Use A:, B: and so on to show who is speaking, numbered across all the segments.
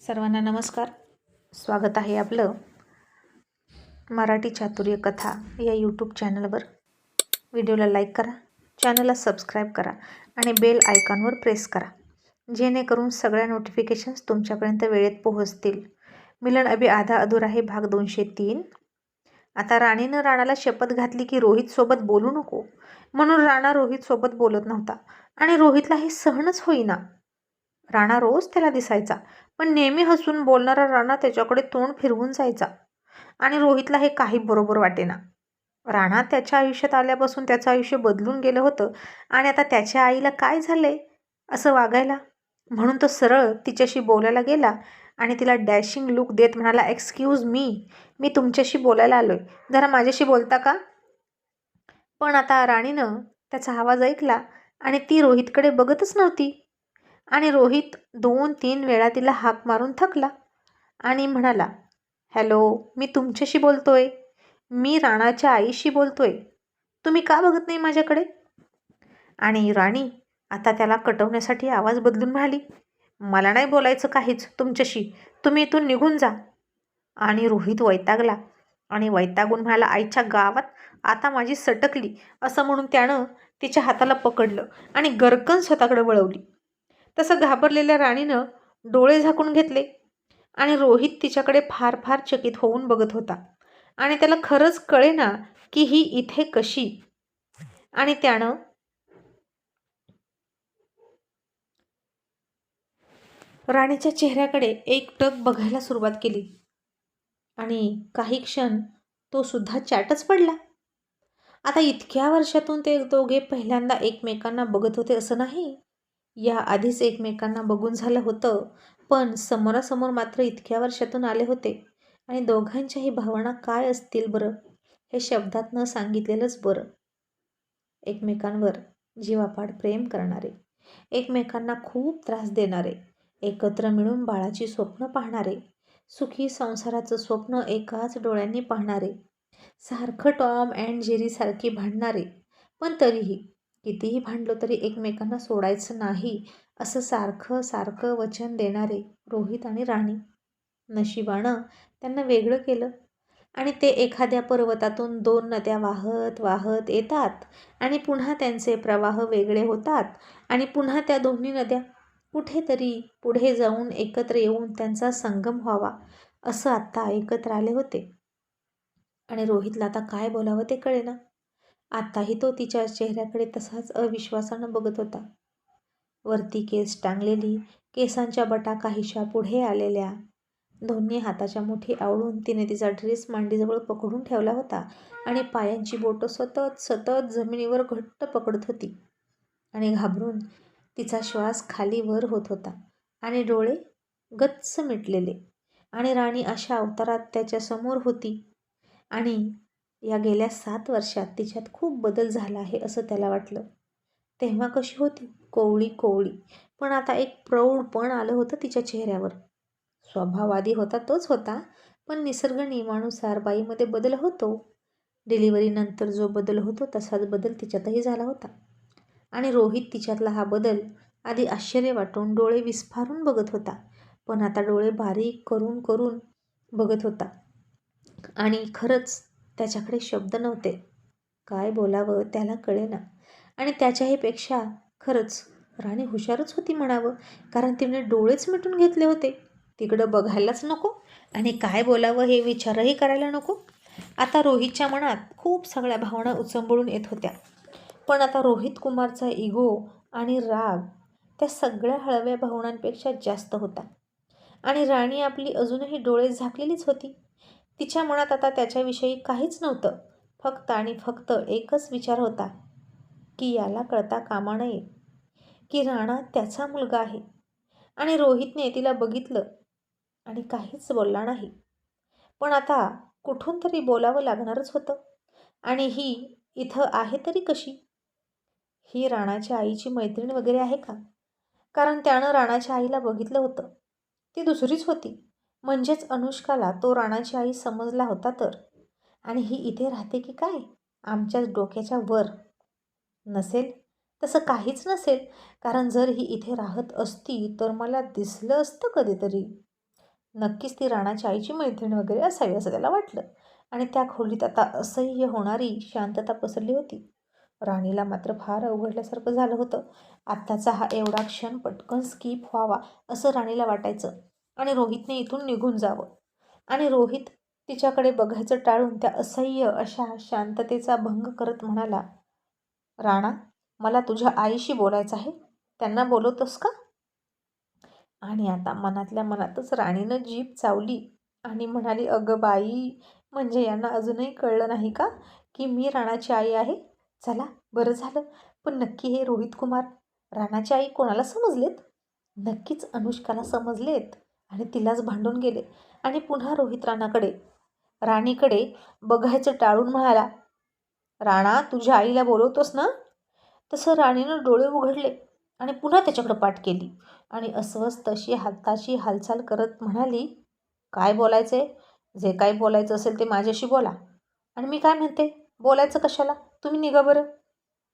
A: सर्वांना नमस्कार. स्वागत आहे आपलं मराठी चातुर्य कथा या यूट्यूब चॅनलवर. व्हिडिओला लाईक करा, चॅनलला सबस्क्राईब करा आणि बेल आयकॉनवर प्रेस करा, जेणेकरून सगळ्या नोटिफिकेशन्स तुमच्यापर्यंत वेळेत पोहोचतील. मिलन अभी आधा अधूरा आहे भाग 203. आता राणीनं राणाला शपथ घातली की रोहितसोबत बोलू नको, म्हणून राणा रोहितसोबत बोलत नव्हता आणि रोहितला हे सहनच होईना. राणा रोज त्याला दिसायचा, पण नेहमी हसून बोलणारा राणा त्याच्याकडे तोंड फिरवून जायचा आणि रोहितला हे काही बरोबर वाटेना. राणा त्याच्या आयुष्यात आल्यापासून त्याचं आयुष्य बदलून गेलं होतं आणि आता त्याच्या आईला काय झालंय असं वागायला. म्हणून तो सरळ तिच्याशी बोलायला गेला आणि तिला डॅशिंग लुक देत म्हणाला, एक्सक्यूज मी तुमच्याशी बोलायला आलोय, जरा माझ्याशी बोलता का? पण आता राणीनं त्याचा आवाज ऐकला आणि ती रोहितकडे बघतच नव्हती आणि रोहित 2-3 वेळा तिला हाक मारून थकला आणि म्हणाला, हॅलो, मी तुमच्याशी बोलतोय, मी राणाच्या आईशी बोलतोय, तुम्ही का बघत नाही माझ्याकडे? आणि राणी आता त्याला कटवण्यासाठी आवाज बदलून म्हणाली, मला नाही बोलायचं काहीच तुमच्याशी, तुम्ही इथून निघून जा. आणि रोहित वैतागला आणि वैतागून म्हणाला, आईच्या गावात आता माझी सटकली असं म्हणून त्यानं तिच्या हाताला पकडलं आणि गरकन स्वतःकडे वळवली. तसं घाबरलेल्या राणीनं डोळे झाकून घेतले आणि रोहित तिच्याकडे फार फार चकित होऊन बघत होता आणि त्याला खरंच कळेना की ही इथे कशी. आणि त्यानं राणीच्या चेहऱ्याकडे एकटक बघायला सुरुवात केली आणि काही क्षण तो सुद्धा चाटच पडला. आता इतक्या वर्षातून ते दोघे पहिल्यांदा एकमेकांना बघत होते असं नाही, या आधीच एकमेकांना बघून झालं होतं, पण समोरासमोर मात्र इतक्या वर्षातून आले होते आणि दोघांच्याही भावना काय असतील बरं, हे शब्दात न सांगितलेलंच बरं. एकमेकांवर जीवापाड प्रेम करणारे, एकमेकांना खूप त्रास देणारे, एकत्र मिळून बाळाची स्वप्न पाहणारे, सुखी संसाराचं स्वप्न एकाच डोळ्यांनी पाहणारे, सारखं टॉम अँड जेरी सारखी भांडणारे, पण तरीही कितीही भांडलो तरी एकमेकांना सोडायचं नाही असं सारखं सारखं वचन देणारे रोहित आणि राणी. नशिबानं त्यांना वेगळं केलं आणि ते एखाद्या पर्वतातून 2 नद्या वाहत वाहत येतात आणि पुन्हा त्यांचे प्रवाह वेगळे होतात आणि पुन्हा त्या दोन्ही नद्या कुठेतरी पुढे जाऊन एकत्र येऊन त्यांचा संगम व्हावा असं आत्ता एकत्र आले होते. आणि रोहितला आता काय बोलावं ते कळेना. आत्ताही तो तिच्या चेहऱ्याकडे तसाच अविश्वासानं बघत होता. वरती केस टांगलेली, केसांच्या बटा काहीशा पुढे आलेल्या, दोन्ही हाताच्या मुठी आवळून तिने तिचा ड्रेस मांडीजवळ पकडून ठेवला होता आणि पायांची बोटं सतत सतत जमिनीवर घट्ट पकडत होती आणि घाबरून तिचा श्वास खाली वर होत होता आणि डोळे गच्च मिटलेले. आणि राणी अशा अवतारात त्याच्यासमोर होती आणि या गेल्या 7 वर्षात तिच्यात खूप बदल झाला आहे असं त्याला वाटलं. तेव्हा कशी होती, कोवळी कोवळी, पण आता एक प्रौढपण आलं होतं तिच्या चेहऱ्यावर. स्वभावादी होता तोच होता, पण निसर्ग नियमानुसार बाईमध्ये बदल होतो. डिलिव्हरीनंतर जो बदल होतो तसाच बदल तिच्यातही झाला होता आणि रोहित तिच्यातला हा बदल आधी आश्चर्य वाटून डोळे विस्फारून बघत होता, पण आता डोळे बारीक करून करून बघत होता आणि खरंच त्याच्याकडे शब्द नव्हते. काय बोलावं त्याला कळेना आणि त्याच्याही पेक्षा खरंच राणी हुशारच होती म्हणावं, कारण तिने डोळेच मिटून घेतले होते. तिकडं बघायलाच नको आणि काय बोलावं हे विचारही करायला नको. आता रोहितच्या मनात खूप सगळ्या भावना उचंबळून येत होत्या, पण आता रोहित कुमारचा इगो आणि राग त्या सगळ्या हळव्या भावनांपेक्षा जास्त होता आणि राणी आपली अजूनही डोळे झाकलेलीच होती. तिच्या मनात आता त्याच्याविषयी काहीच नव्हतं, फक्त आणि फक्त एकच विचार होता की याला कळता कामा नये की राणा त्याचा मुलगा आहे. आणि रोहितने तिला बघितलं आणि काहीच बोलला नाही, पण आता कुठून तरी बोलावं लागणारच होतं. आणि ही इथं आहे तरी कशी? ही राणाच्या आईची मैत्रीण वगैरे आहे का? कारण त्यानं राणाच्या आईला बघितलं होतं, ती दुसरीच होती. म्हणजेच अनुष्काला तो राणाची आई समजला होता तर. आणि ही इथे राहते की काय आमच्याच डोक्याच्या वर? नसेल, तसं काहीच नसेल, कारण जर ही इथे राहत असती तर मला दिसलं असतं कधीतरी. नक्कीच ती राणाच्या आईची मैत्रीण वगैरे असावी असं त्याला वाटलं. आणि त्या खोलीत आता असह्य होणारी शांतता पसरली होती. राणीला मात्र फार अवघडल्यासारखं झालं होतं. आत्ताचा हा एवढा क्षण पटकन स्किप व्हावा असं राणीला वाटायचं आणि रोहितने इथून निघून जावं. आणि रोहित तिच्याकडे बघायचं टाळून त्या असह्य अशा शांततेचा भंग करत म्हणाला, राणा, मला तुझ्या आईशी बोलायचं आहे. त्यांना बोलवतोस का? आणि आता मनातल्या मनातच राणीनं जीभ चावली आणि म्हणाली, अगं बाई, म्हणजे यांना अजूनही कळलं नाही का की मी राणाची आई आहे? चला, बरं झालं. पण नक्की हे रोहित कुमार राणाची आई कोणाला समजलेत? नक्कीच अनुष्काला समजलेत आणि तिलाच भांडून गेले. आणि पुन्हा रोहित राणीकडे बघायचं टाळून म्हणाला, राणा, तुझ्या आईला बोलवतोस ना? तसं राणीनं डोळे उघडले आणि पुन्हा त्याच्याकडे पाठ केली आणि अस्वस्थ अशी हाताची हालचाल करत म्हणाली, काय बोलायचंय? जे काही बोलायचं असेल ते माझ्याशी बोला. आणि मी काय म्हणते, बोलायचं कशाला? तुम्ही निघा बरं.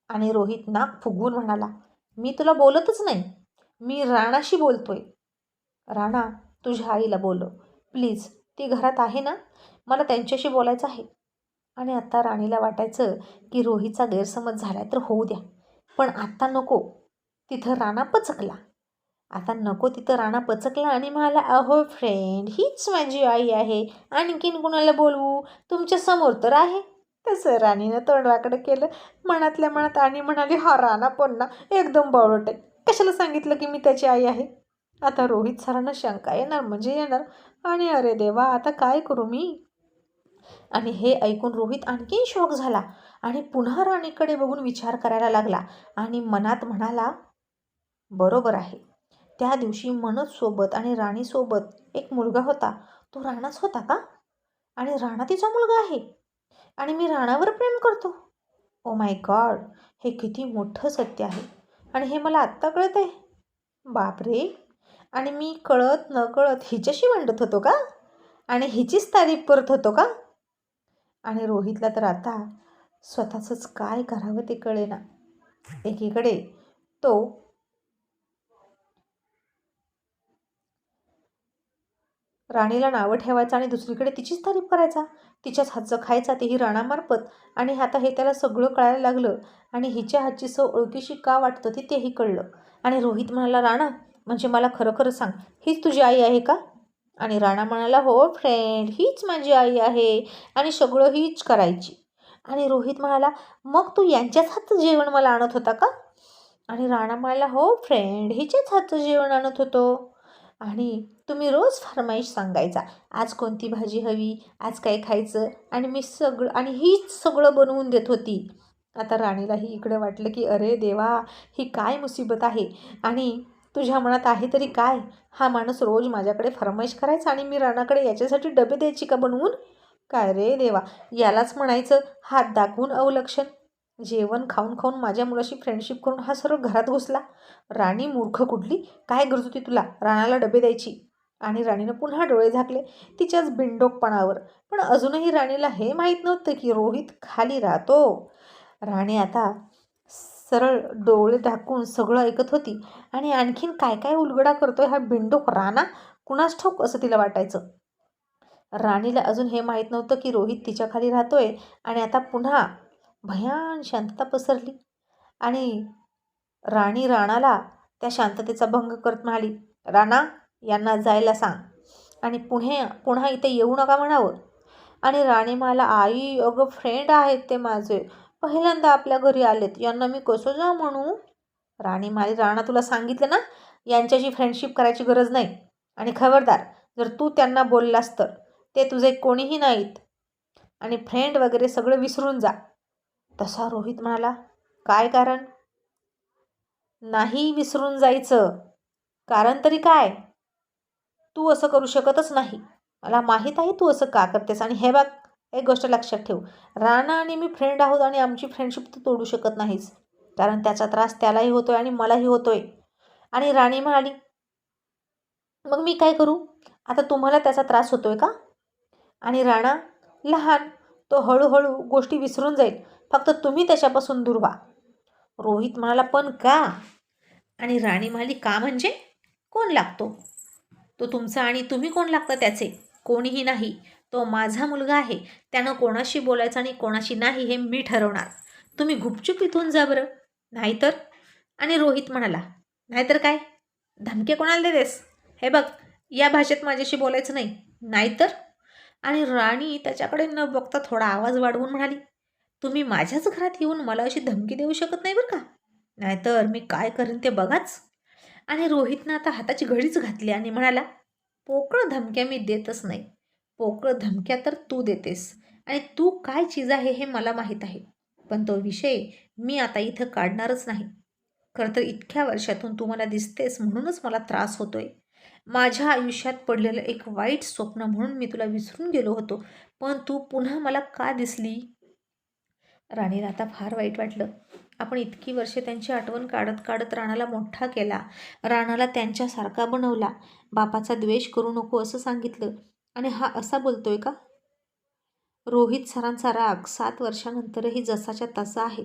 A: आणि रोहित नाक फुगवून म्हणाला, मी तुला बोलतच नाही, मी राणाशी बोलतोय. राणा, तुझ्या आईला बोलव प्लीज, ती घरात आहे ना? मला त्यांच्याशी बोलायचं आहे. आणि आता राणीला वाटायचं की रोहितचा गैरसमज झाला तर होऊ द्या, पण आता नको. तिथं राणा पचकला. आता नको तिथं राणा पचकला आणि म्हणाला, अहो फ्रेंड, हीच माझी आई आहे, आणखीन कुणाला बोलवू? तुमच्या समोर तर आहे. तसं राणीनं तोंडवाकडं केलं मनातल्या मनात आणि म्हणाली, हा राणा पण ना एकदम बावळट आहे. कशाला सांगितलं की मी त्याची आई आहे? आता रोहित सरांना शंका येणार म्हणजे येणार. आणि अरे देवा, आता काय करू मी? आणि हे ऐकून रोहित आणखीन शॉक झाला आणि पुन्हा राणीकडे बघून विचार करायला लागला आणि मनात म्हणाला, बरोबर आहे. त्या दिवशी मनोजसोबत आणि राणीसोबत एक मुलगा होता. तो राणाच होता का? आणि राणा तिचा मुलगा आहे आणि मी राणावर प्रेम करतो. ओ माय गॉड, हे किती मोठं सत्य आहे आणि हे मला आत्ता कळत आहे. बापरे. आणि मी कळत नकळत हिच्याशी भांडत होतो का? आणि हिचीच तारीफ करत होतो का? आणि रोहितला तर आता स्वतःचंच काय करावं ते कळेना. एकीकडे तो राणीला नावं ठेवायचा आणि दुसरीकडे तिचीच तारीफ करायचा, तिच्याच हातचं खायचा, तेही राणामार्फत. आणि आता हे त्याला सगळं कळायला लागलं आणि हिच्या हातची चव ओळखीशी का वाटत होती तेही कळलं. आणि रोहित म्हणाला, राणा, म्हणजे मला खरं खरं सांग, हीच तुझी आई आहे का? आणि राणा म्हणाला, हो फ्रेंड, हीच माझी आई आहे आणि सगळं हीच करायची. आणि रोहित म्हणाला, मग तू यांच्याच हातचं जेवण मला आणत होता का? आणि राणा म्हणाला, हो फ्रेंड, हिच्याच हातचं जेवण आणत होतो. आणि तुम्ही रोज फर्माईश सांगायचा, आज कोणती भाजी हवी, आज काय खायचं, आणि मी सगळं, आणि हीच सगळं बनवून देत होती. आता राणीलाही इकडे वाटलं की अरे देवा, ही काय मुसीबत आहे. आणि तुझ्या मनात आहे तरी काय, हा माणूस रोज माझ्याकडे फरमाईश करायचा आणि मी राणाकडे याच्यासाठी डबे द्यायची का बनवून? काय रे देवा, यालाच म्हणायचं हात दाखवून अवलक्षण. जेवण खाऊन खाऊन माझ्या मुलाशी फ्रेंडशिप करून हा सर्व घरात घुसला. राणी मूर्ख कुठली, काय गरज होती तुला राणाला डबे द्यायची? आणि राणीनं पुन्हा डोळे झाकले तिच्याच बिनडोकपणावर. पण अजूनही राणीला हे माहीत नव्हतं की रोहित खाली राहतो. राणी आता सरळ डोळे झाकून सगळं ऐकत होती आणि आणखीन काय काय उलगडा करतोय हा बिनडोक राणा, कुणास ठाऊक असं तिला वाटायचं. राणीला अजून हे माहीत नव्हतं की रोहित तिच्या खाली राहतोय. आणि आता पुन्हा भयान शांतता पसरली आणि राणी राणाला त्या शांततेचा भंग करत म्हणाली, राणा, यांना जायला सांग आणि पुन्हा इथे येऊ नका म्हणावं. आणि राणी म्हणाला, आई, अगं फ्रेंड आहेत ते माझे, पहिल्यांदा आपल्या घरी आलेत, यांना मी कसं जा म्हणू? राणी म्हणाली, राणा, तुला सांगितलं ना, यांच्याशी फ्रेंडशिप करायची गरज नाही. आणि खबरदार, जर तू त्यांना बोललास तर ते तुझे कोणीही नाहीत आणि फ्रेंड वगैरे सगळं विसरून जा. तसा रोहित म्हणाला, काय कारण? नाही विसरून जायचं. कारण तरी काय? तू असं करू शकतच नाही. मला माहीत आहे तू असं का करतेस. आणि हे बघ, एक गोष्ट लक्षात ठेव, राणा आणि मी फ्रेंड आहोत आणि आमची फ्रेंडशिप तू तोडू शकत नाहीस, कारण त्याचा त्रास त्यालाही होतोय आणि मलाही होतोय. आणि राणी म्हणाली, मग मी काय करू? आता तुम्हाला त्याचा त्रास होतोय का? आणि राणा लहान, तो हळूहळू गोष्टी विसरून जाईल, फक्त तुम्ही त्याच्यापासून दूर व्हा. रोहित म्हणाला, पण का? आणि राणी म्हणाली, का म्हणजे? कोण लागतो? तो तुमचा आणि तुम्ही कोण लागतं त्याचे? कोणीही नाही. तो माझा मुलगा आहे. त्यानं कोणाशी बोलायचं आणि कोणाशी नाही हे मी ठरवणार. तुम्ही गुपचूप इथून जा बरं. नाहीतर. आणि रोहित म्हणाला, नाहीतर काय? धमके कोणाला देतेस? हे बघ, या भाषेत माझ्याशी बोलायचं नाही. नाहीतर. आणि राणी त्याच्याकडे न बघता थोडा आवाज वाढवून म्हणाली, तुम्ही माझ्याच घरात येऊन मला अशी धमकी देऊ शकत नाही बरं का? नाहीतर मी काय करेन ते बघाच. आणि रोहितनं आता हाताची घडीच घातली आणि म्हणाला, पोकळ धमक्या मी देतच नाही. पोकळ धमक्या तर तू देतेस आणि तू काय चीज आहे हे मला माहीत आहे. पण तो विषय मी आता इथं काढणारच नाही. खरं तर इतक्या वर्षातून तू मला दिसतेस म्हणूनच मला त्रास होतोय. माझ्या आयुष्यात पडलेलं एक वाईट स्वप्न म्हणून मी तुला विसरून गेलो होतो. पण तू पुन्हा मला का दिसली? राणीला आता फार वाईट वाटलं. आपण इतकी वर्षे त्यांची आठवण काढत काढत राणाला मोठा केला. राणाला त्यांच्यासारखा बनवला. बापाचा द्वेष करू नको असं सांगितलं आणि हा असा बोलतोय का? रोहित सरांचा राग 7 वर्षानंतरही जसाच्या तसा आहे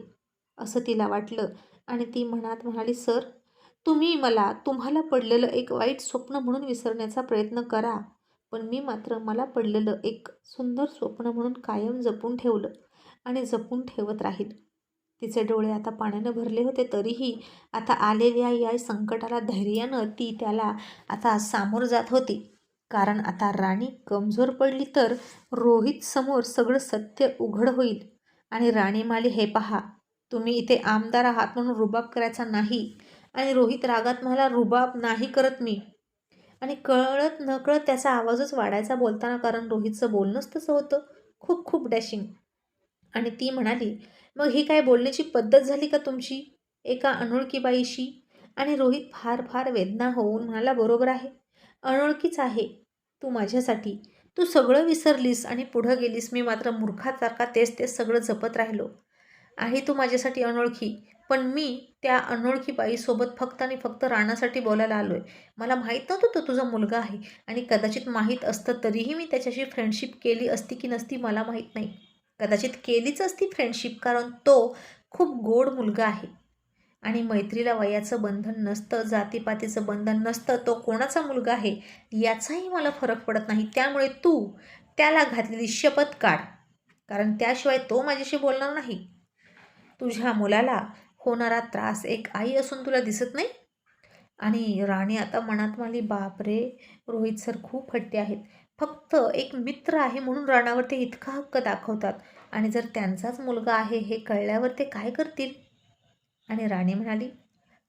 A: असं तिला वाटलं आणि ती मनात म्हणाली, सर, तुम्ही तुम्हाला पडलेलं एक वाईट स्वप्न म्हणून विसरण्याचा प्रयत्न करा. पण मी मात्र मला पडलेलं एक सुंदर स्वप्न म्हणून कायम जपून ठेवलं आणि जपून ठेवत राहील. तिचे डोळे आता पाण्यानं भरले होते तरीही आता आलेल्या या संकटाला धैर्यानं ती त्याला आता सामोर जात होती. कारण आता राणी कमजोर पडली तर रोहित समोर सगळं सत्य उघड होईल. आणि राणी म्हणाली, हे पहा, तुम्ही इथे आमदार आहात म्हणून रुबाब करायचा नाही. आणि रोहित रागात म्हणाला, रुबाब नाही करत मी. आणि कळत नकळत त्याचा आवाजच वाढायचा बोलताना, कारण रोहितचं बोलणंच तसं होतं, खूप खूप डॅशिंग. आणि ती म्हणाली, मग ही काय बोलण्याची पद्धत झाली का तुमची एका अनोळखी बाईशी? आणि रोहित फार फार वेदना होऊन म्हणाला, बरोबर आहे, अनोळखीच आहे तू माझ्यासाठी. तू सगळं विसरलीस आणि पुढं गेलीस. मी मात्र मूर्खासारखा तेच तेच सगळं जपत राहिलो. आहे तू माझ्यासाठी अनोळखी, पण मी त्या अनोळखी बाईसोबत फक्त आणि फक्त राणासाठी बोलायला आलोय. मला माहीत नव्हतं तो तुझा मुलगा आहे आणि कदाचित माहीत असतं तरीही मी त्याच्याशी फ्रेंडशिप केली असती की नसती मला माहीत नाही. कदाचित केलीच असती फ्रेंडशिप, कारण तो खूप गोड मुलगा आहे आणि मैत्रीला वयाचं बंधन नसतं, जातीपातीचं बंधन नसतं. तो कोणाचा मुलगा आहे याचाही मला फरक पडत नाही. त्यामुळे तू त्याला घातलेली शपथ काढ, कारण त्याशिवाय तो माझ्याशी बोलणार नाही. तुझ्या मुलाला होणारा त्रास एक आई असून तुला दिसत नाही? आणि राणी आता मनात म्हणाली, बापरे, रोहित सर खूप हट्टी आहेत. फक्त एक मित्र आहे म्हणून राणावर ते इतका हक्क दाखवतात आणि जर त्यांचाच मुलगा आहे हे कळल्यावर ते काय करतील? आणि राणी म्हणाली,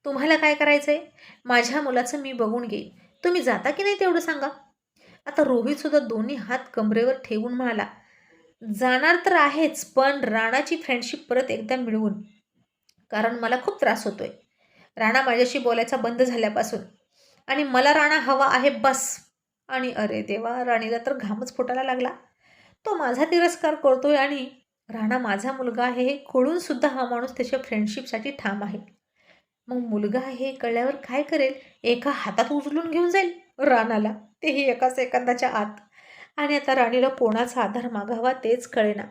A: तुम्हाला काय करायचंय? माझ्या मुलाचं मी बघून घेईन. तुम्ही जाता की नाही तेवढं सांगा. आता रोहितसुद्धा दोन्ही हात कमरेवर ठेवून म्हणाला, जाणार तर आहेच, पण राणाची फ्रेंडशिप परत एकदा मिळवून. कारण मला खूप त्रास होतोय राणा माझ्याशी बोलायचा बंद झाल्यापासून, आणि मला राणा हवा आहे बस. आणि अरे देवा, राणीला तर घामच फुटायला लागला. तो माझा तिरस्कार करतोय आणि राणा माझा मुलगा आहे हे कळूनसुद्धा हा माणूस त्याच्या फ्रेंडशिपसाठी ठाम आहे. मग मुलगा आहे हे कळल्यावर काय करेल? एका हातात उचलून घेऊन जाईल राणाला, तेही एका सेकंदाच्या आत. आणि आता राणीला कोणाचा आधार मागावा तेच कळेना.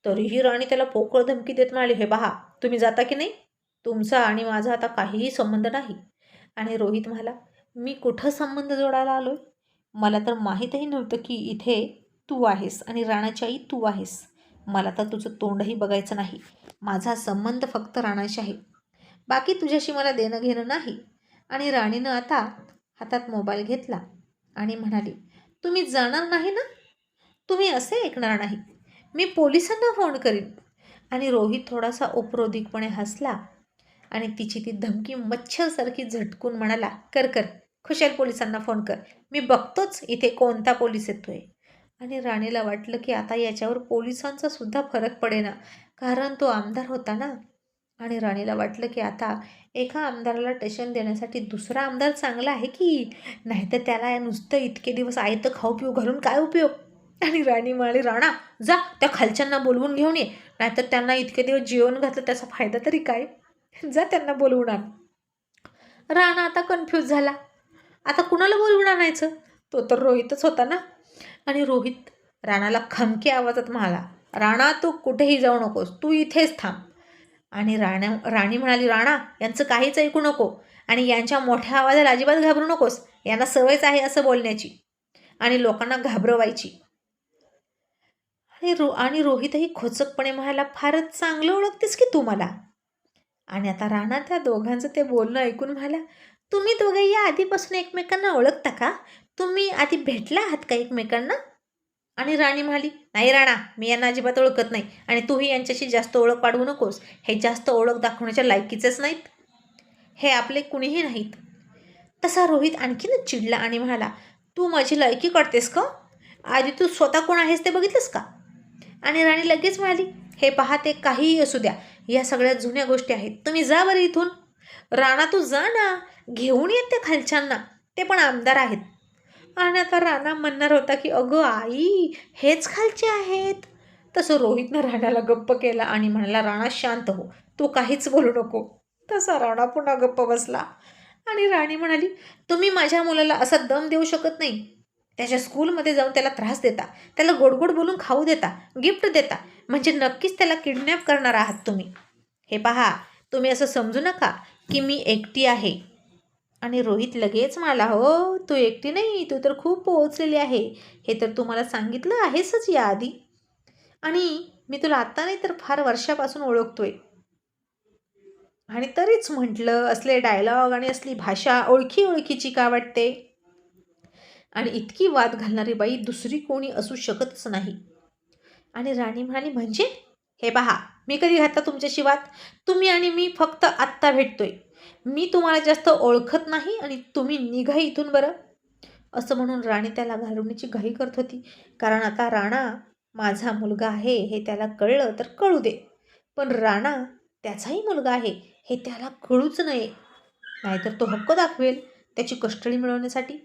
A: तरीही राणी त्याला पोकळ धमकी देत म्हणाली, हे पहा, तुम्ही जाता की नाही? तुमचा आणि माझा आता काहीही संबंध नाही. आणि रोहित म्हणाला, मी कुठं संबंध जोडायला आलोय? मला तर माहीतही नव्हतं की इथे तू आहेस आणि राणाची आई तू आहेस. मला तर तुझं तोंडही बघायचं नाही. माझा संबंध फक्त राणाशी आहे. बाकी तुझ्याशी मला देणं घेणं नाही. आणि राणीनं आता हातात मोबाईल घेतला आणि म्हणाली, तुम्ही जाणार नाही ना? तुम्ही असे ऐकणार नाही. मी पोलिसांना फोन करीन. आणि रोहित थोडासा उपरोधिकपणे हसला आणि तिची ती धमकी मच्छरसारखी झटकून म्हणाला, कर कर, खुशाल पोलिसांना फोन कर. मी बघतोच इथे कोणता पोलीस येतोय. आणि राणीला वाटलं की आता याच्यावर पोलिसांचा सुद्धा फरक पडेना, कारण तो आमदार होता ना. आणि राणीला वाटलं की आता एका आमदाराला टेशन देण्यासाठी दुसरा आमदार चांगला आहे की, नाहीतर त्याला नुसतं इतके दिवस आयतं खाऊ पिऊ घालून काय उपयोग? आणि राणी म्हणाली, राणा, जा त्या खालच्यांना बोलवून घेऊन ये, नाहीतर त्यांना इतके दिवस जेवण घातलं त्याचा फायदा तरी काय? जा त्यांना बोलवून आण. राणा आता कन्फ्यूज झाला. आता कुणाला बोलवून आणायचं? तो तर रोहितच होता ना. आणि रोहित राणाला खमकी आवाजात म्हणाला, राणा, तू कुठेही जाऊ नकोस, तू इथेच थांब. आणि राणी म्हणाली, राणा, यांचं काहीच ऐकू नको आणि यांच्या मोठ्या आवाजाला अजिबात घाबरू नकोस. यांना सवयच आहे असं बोलण्याची आणि लोकांना घाबरवायची. आणि रोहितही खोचकपणे म्हणाला, फारच चांगलं ओळखतेस की तू मला. आणि आता राणा त्या दोघांचं ते बोलणं ऐकून म्हणाला, तुम्ही दोघे या आधीपासून एकमेकांना ओळखता का? तुम्ही आधी भेटला आहात का एकमेकांना? आणि राणी म्हणाली, नाही राणा, मी यांना अजिबात ओळखत नाही आणि तूही यांच्याशी जास्त ओळख वाढवू नकोस. हे जास्त ओळख दाखवण्याच्या लायकीचेच नाहीत. हे आपले कुणीही नाहीत. तसा रोहित आणखीनच चिडला आणि म्हणाला, तू माझी लायकी काढतेस का? आधी तू स्वतः कोण आहेस ते बघितलंस का? आणि राणी लगेच म्हणाली, हे पहा, ते काहीही असू द्या, या सगळ्या जुन्या गोष्टी आहेत. तुम्ही जा बरं इथून. राणा तू जा ना, घेऊन येत त्या खालच्यांना, ते पण आमदार आहेत. आणि आता राणा म्हणणार होता की अगं आई, हेच खालचे आहेत. तसं रोहितनं राणाला गप्प केला आणि म्हणाला, राणा शांत हो, तू काहीच बोलू नको. तसा राणा पुन्हा गप्प बसला. आणि राणी म्हणाली, तुम्ही माझ्या मुलाला असा दम देऊ शकत नाही. त्याच्या स्कूलमध्ये जाऊन त्याला त्रास देता, त्याला गोडगोड बोलून खाऊ देता, गिफ्ट देता, म्हणजे नक्कीच त्याला किडनॅप करणार आहात तुम्ही. हे पहा, तुम्ही असं समजू नका की मी एकटी आहे. आणि रोहित लगेच म्हणाला, हो तू एकटी नाही, तू तर खूप पोहोचलेली आहे. हे तर तू मला सांगितलं आहेसच याआधी. आणि मी तुला आत्ता नाही तर फार वर्षापासून ओळखतोय. आणि तरीच म्हटलं, असले डायलॉग आणि असली भाषा ओळखीची का वाटते? आणि इतकी वाद घालणारी बाई दुसरी कोणी असू शकतच नाही. आणि राणी म्हणाली, म्हणजे? हे पहा, मी कधी घातला तुमच्याशी वाद? तुम्ही आणि मी फक्त आत्ता भेटतोय. मी तुम्हाला जास्त ओळखत नाही आणि तुम्ही निघा इथून बरं. असं म्हणून राणी त्याला घालवण्याची घाई करत होती. कारण आता राणा माझा मुलगा आहे हे त्याला कळलं तर कळू दे, पण राणा त्याचाही मुलगा आहे हे त्याला कळूच नये. नाहीतर तो हक्क दाखवेल त्याची कष्टळी मिळवण्यासाठी.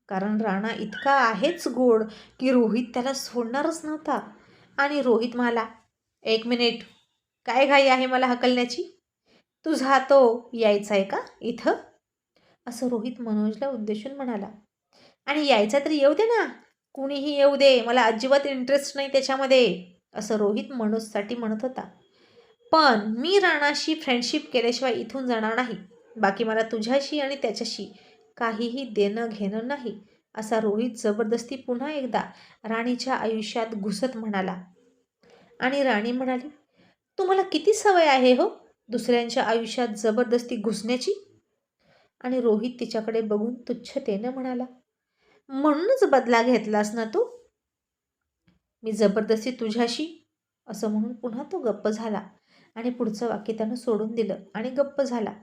A: कारण राणा इतका आहेच गोड की रोहित त्याला सोडणारच नव्हता. आणि रोहित म्हणाला, एक मिनिट, काय घाई आहे मला हकलण्याची? तुझा तो यायचा आहे का इथं? असं रोहित मनोजला उद्देशून म्हणाला. आणि यायचा तरी येऊ दे ना, कुणीही येऊ दे, मला अजिबात इंटरेस्ट नाही त्याच्यामध्ये, असं रोहित मनोजसाठी म्हणत होता. पण मी राणाशी फ्रेंडशिप केल्याशिवाय इथून जाणार नाही. बाकी मला तुझ्याशी आणि त्याच्याशी काहीही देणं घेणं नाही, असा रोहित जबरदस्ती पुन्हा एकदा राणीच्या आयुष्यात घुसत म्हणाला. आणि राणी म्हणाली, तुम्हाला किती सवय आहे हो दुसऱ्यांच्या आयुष्यात जबरदस्ती घुसण्याची? आणि रोहित तिच्याकडे बघून तुच्छतेनं म्हणाला, म्हणूनच बदला घेतलास ना तू? मी जबरदस्ती तुझ्याशी? असं म्हणून पुन्हा तो गप्प झाला आणि पुढचं वाक्य त्यानं सोडून दिलं आणि गप्प झाला.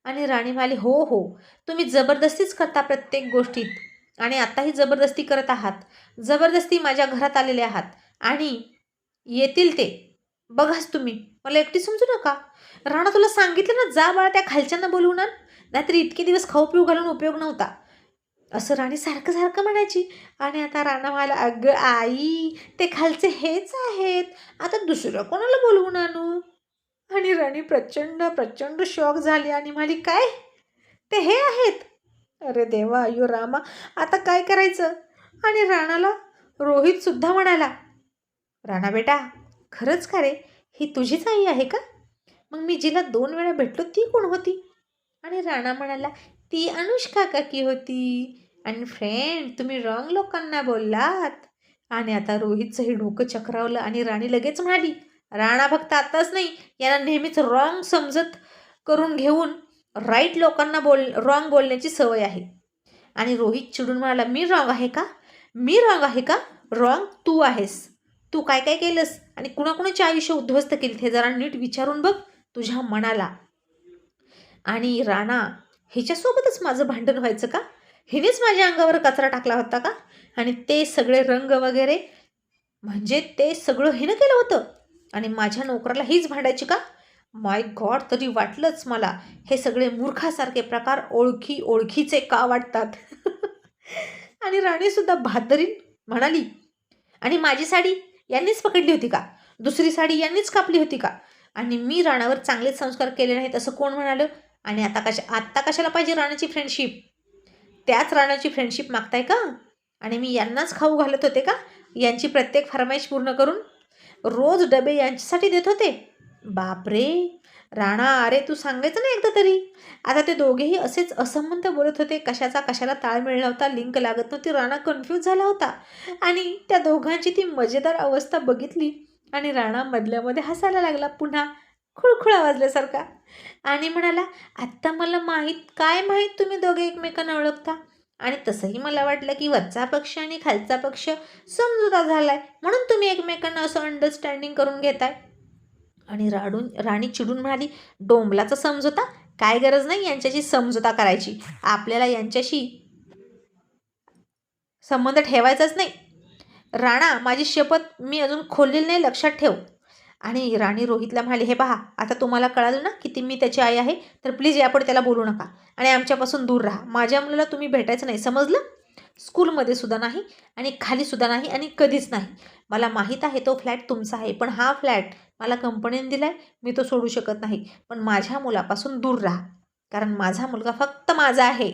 A: आणि राणी म्हणाली, हो हो, तुम्ही जबरदस्तीच करता प्रत्येक गोष्टीत आणि आत्ताही जबरदस्ती करत आहात. जबरदस्ती माझ्या घरात आलेले आहात आणि येतील ते बघाच तुम्ही. मला एकटी समजू नका. राणा तुला सांगितलं ना, जा बाळा त्या खालच्यांना बोलवून आण, नाहीतर इतके दिवस खाऊ पिऊ घालून उपयोग नव्हता, असं राणी सारखं सारखं म्हणायची. आणि आता राणा म्हणाला, अगं आई, ते खालचे हेच आहेत, आता दुसरं कोणाला बोलवून आणू? आणि राणी प्रचंड प्रचंड शॉक झाली आणि म्हणाली, काय, ते हे आहेत? अरे देवा, अयो रामा, आता काय करायचं? आणि राणाला रोहित सुद्धा म्हणाला, राणा बेटा, खरंच का रे, ही तुझीच आई आहे का? मग मी जिला 2 वेळा भेटलो ती कोण होती? आणि राणा म्हणाला, ती अनुष्का काकी होती. आणि फ्रेंड, तुम्ही रॉंग लोकांना बोललात. आणि आता रोहितचंही डोकं चक्रावलं आणि राणी लगेच म्हणाली, राणा फक्त आताच नाही, यांना नेहमीच रॉंग समजत करून घेऊन राईट लोकांना रॉंग बोलण्याची सवय आहे. आणि रोहित चिडून म्हणाला, मी रॉंग आहे का? मी रॉंग आहे का? रॉंग तू आहेस. तू काय काय केलंस आणि कुणाकुणाचे आयुष्य उद्ध्वस्त केले हे जरा नीट विचारून बघ तुझ्या मनाला. आणि राणा, हिच्यासोबतच माझं भांडण व्हायचं का? हिनेच माझ्या अंगावर कचरा टाकला होता का? आणि ते सगळे रंग वगैरे, म्हणजे ते सगळं हिनं केलं होतं आणि माझ्या नोकराला हीच भांडायची का? माय गॉड, तरी वाटलंच मला हे सगळे मूर्खासारखे प्रकार ओळखीचे का वाटतात. आणि राणीसुद्धा बहादरीन म्हणाली, आणि माझी साडी यांनीच पकडली होती का? दुसरी साडी यांनीच कापली होती का? आणि मी राणावर चांगलेच संस्कार केले नाहीत असं कोण म्हणालं? आणि आत्ता कशाला पाहिजे राणाची फ्रेंडशिप? त्याच राणाची फ्रेंडशिप मागताय का? आणि मी यांनाच खाऊ घालत होते का? यांची प्रत्येक फरमाईश पूर्ण करून रोज डबे यांच्यासाठी देत होते? बापरे, राणा, अरे तू सांगायचं ना एकदा तरी. आता ते दोघेही असेच असंबद्ध बोलत होते. कशाचा कशाला ताळ मिळला होता, लिंक लागत नव्हती. राणा कन्फ्यूज झाला होता आणि त्या दोघांची ती मजेदार अवस्था बघितली आणि राणा मधल्यामध्ये हसायला लागला पुन्हा खुळखुळा वाजल्यासारखा आणि म्हणाला, आत्ता मला काय माहीत तुम्ही दोघे एकमेकांना ओळखता. आणि तसंही मला वाटलं की वरचा पक्ष आणि खालचा पक्ष समजुता झालाय म्हणून तुम्ही एकमेकांना असं अंडरस्टँडिंग करून घेताय. आणि राणी चिडून म्हणाली, डोंबलाचा समजोता? काय गरज नाही यांच्याशी समजोता करायची. आपल्याला यांच्याशी संबंध ठेवायचाच नाही. राणा, माझी शपथ, मी अजून खोललेली नाही, लक्षात ठेव. आणि राणी रोहितला म्हणाली, हे पहा, आता तुम्हाला कळालं ना की मी त्याची आई आहे, तर प्लीज यापुढे त्याला बोलू नका आणि आमच्यापासून दूर राहा. माझ्या मुलाला तुम्ही भेटायचं नाही, समजलं? स्कूलमध्ये सुद्धा नाही आणि खाली सुद्धा नाही आणि कधीच नाही. मला माहीत आहे तो फ्लॅट तुमचा आहे, पण हा फ्लॅट मला कंपनीने दिला आहे, मी तो सोडू शकत नाही. पण माझ्या मुलापासून दूर राहा, कारण माझा मुलगा फक्त माझा आहे.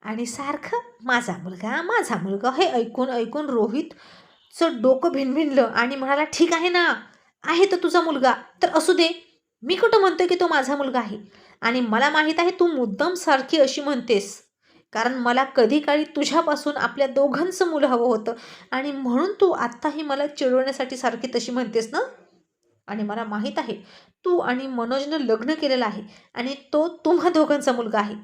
A: आणि सारखं माझा मुलगा हे ऐकून ऐकून रोहितचं डोकं भिनभिनलं आणि म्हणाला, ठीक आहे ना, आहे तर तुझा मुलगा, तर असू दे. मी कुठं म्हणतोय की तो माझा मुलगा आहे. आणि मला माहीत आहे तू मुद्दाम सारखी अशी म्हणतेस, कारण मला कधी काळी तुझ्यापासून आपल्या दोघांचं मुलं हवं होतं आणि म्हणून तू आत्ताही मला चिडवण्यासाठी सारखी तशी म्हणतेस ना. आणि मला माहीत आहे तू आणि मनोजनं लग्न केलेलं आहे आणि तो तुम्हा दोघांचा मुलगा आहे.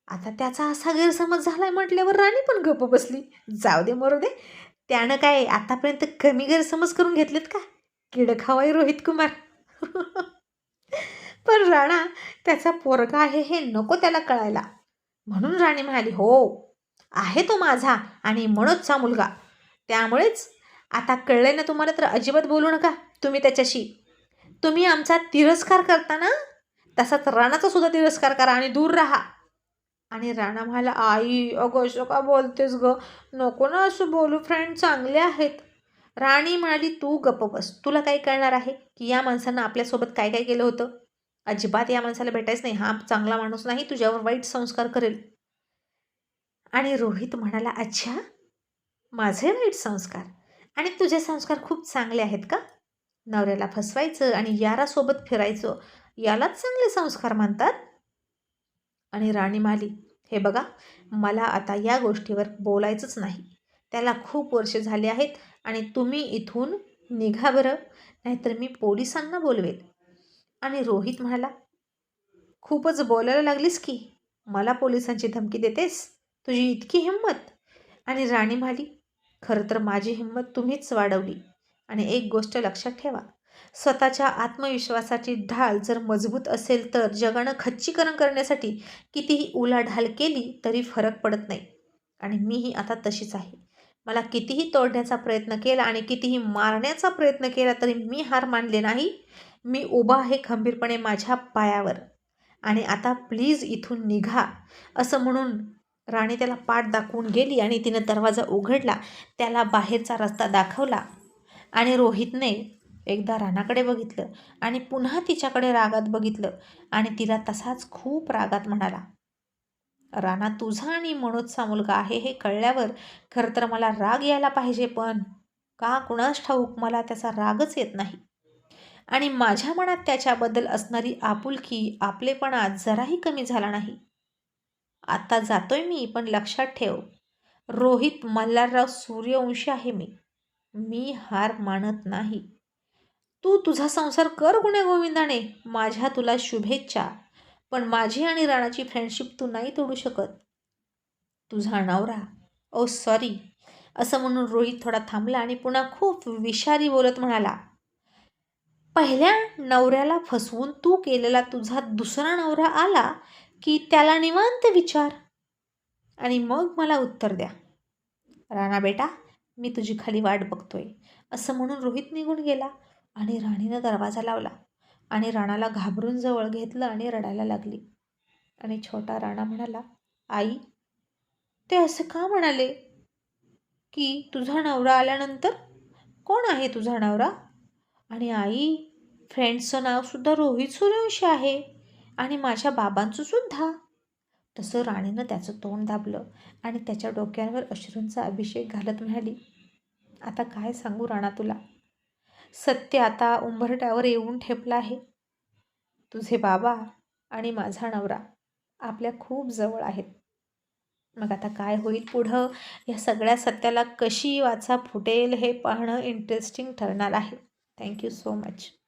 A: आता त्याचा असा गैरसमज झालाय म्हटल्यावर राणी पण गप्प बसली. जाऊ दे, मरू दे, त्यानं काय आतापर्यंत कमी गैरसमज करून घेतलेत का? किड खावाई रोहित कुमार. पण राणा त्याचा पोरगा आहे हे नको त्याला कळायला. म्हणून राणी म्हणाली, हो, आहे तो माझा आणि मनोजचा मुलगा. त्यामुळेच आता कळलंय ना तुम्हाला, तर अजिबात बोलू नका तुम्ही त्याच्याशी. तुम्ही आमचा तिरस्कार करता ना, तसाच राणाचा सुद्धा तिरस्कार करा आणि दूर राहा. आणि राणा म्हणाला, आई अगं असं का बोलतेस ग, नको ना असं बोलू, फ्रेंड चांगले आहेत. राणी म्हणाली, तू गप्प बस, तुला काही कळणार आहे की या माणसानं आपल्यासोबत काय काय केलं होतं. अजिबात या माणसाला भेटायचं नाही, हा चांगला माणूस नाही, तुझ्यावर वाईट संस्कार करेल. आणि रोहित म्हणाला, अच्छा, माझे वाईट संस्कार? आणि तुझे संस्कार खूप चांगले आहेत का? नवऱ्याला फसवायचं आणि यारासोबत फिरायचं, यालाच चांगले संस्कार म्हणतात. आणि राणी म्हणाली, हे बघा, मला आता या गोष्टीवर बोलायचंच नाही. त्याला खूप वर्ष झाले आहेत आणि तुम्ही इथून निघा बरं, नाहीतर मी पोलिसांना बोलवेल. आणि रोहित म्हणाला, खूपच बोलायला लागलीस की, मला पोलिसांची धमकी देतेस, तुझी इतकी हिंमत? आणि राणी म्हणाली, खरं तर माझी हिंमत तुम्हीच वाढवली. आणि एक गोष्ट लक्षात ठेवा, स्वतःच्या आत्मविश्वासाची ढाल जर मजबूत असेल तर जगानं खच्चीकरण करण्यासाठी कितीही उलाढाल केली तरी फरक पडत नाही. आणि मीही आता तशीच आहे. मला कितीही तोडण्याचा प्रयत्न केला आणि कितीही मारण्याचा प्रयत्न केला तरी मी हार मानले नाही. मी उभा आहे खंबीरपणे माझ्या पायावर. आणि आता प्लीज इथून निघा. असं म्हणून राणी त्याला पाठ दाखवून गेली आणि तिनं दरवाजा उघडला, त्याला बाहेरचा रस्ता दाखवला. आणि रोहितने एकदा राणाकडे बघितलं आणि पुन्हा तिच्याकडे रागात बघितलं आणि तिला तसाच खूप रागात म्हणाला, राणा तुझा आणि मनोजचा मुलगा आहे हे कळल्यावर खरं तर मला राग यायला पाहिजे, पण का कुणास ठाऊक मला त्याचा रागच येत नाही. आणि माझ्या मनात त्याच्याबद्दल असणारी आपुलकी, आपलेपणा जराही कमी झाला नाही. आता जातोय मी, पण लक्षात ठेव, रोहित मल्हारराव सूर्यवंशी आहे मी. मी हार मानत नाही. तू तुझा संसार कर गुण्यागोविंदाने, माझ्या तुला शुभेच्छा, पण माझी आणि राणाची फ्रेंडशिप तू नाही तोडू शकत. तुझा नवरा, ओ सॉरी. असं म्हणून रोहित थोडा थांबला आणि पुन्हा खूप विषारी बोलत म्हणाला, पहिल्या नवऱ्याला फसवून तू केलेला तुझा दुसरा नवरा आला की त्याला निवांत विचार आणि मग मला उत्तर द्या. राणा बेटा, मी तुझी खाली वाट बघतोय. असं म्हणून रोहित निघून गेला आणि राणीनं दरवाजा लावला आणि राणाला घाबरून जवळ घेतलं आणि रडायला लागली. आणि छोटा राणा म्हणाला, आई, ते असं का म्हणाले की तुझा नवरा आल्यानंतर? कोण आहे तुझा नवरा? आणि आई, फ्रेंडचं नावसुद्धा रोहित सूर्यवंशी आहे आणि माझ्या बाबांचं सुद्धा. तसं राणीनं त्याचं तोंड दाबलं आणि त्याच्या डोक्यावर अश्रूंचा अभिषेक घालत म्हणाली, आता काय सांगू राणा तुला, सत्य आता उंबरठ्यावर येऊन ठेपलं आहे. तुझे बाबा आणि माझा नवरा आपल्या खूप जवळ आहेत. मग आता काय होईल पुढं, या सगळ्या सत्याला कशी वाचा फुटेल हे पाहणं इंटरेस्टिंग ठरणार आहे. Thank you so much.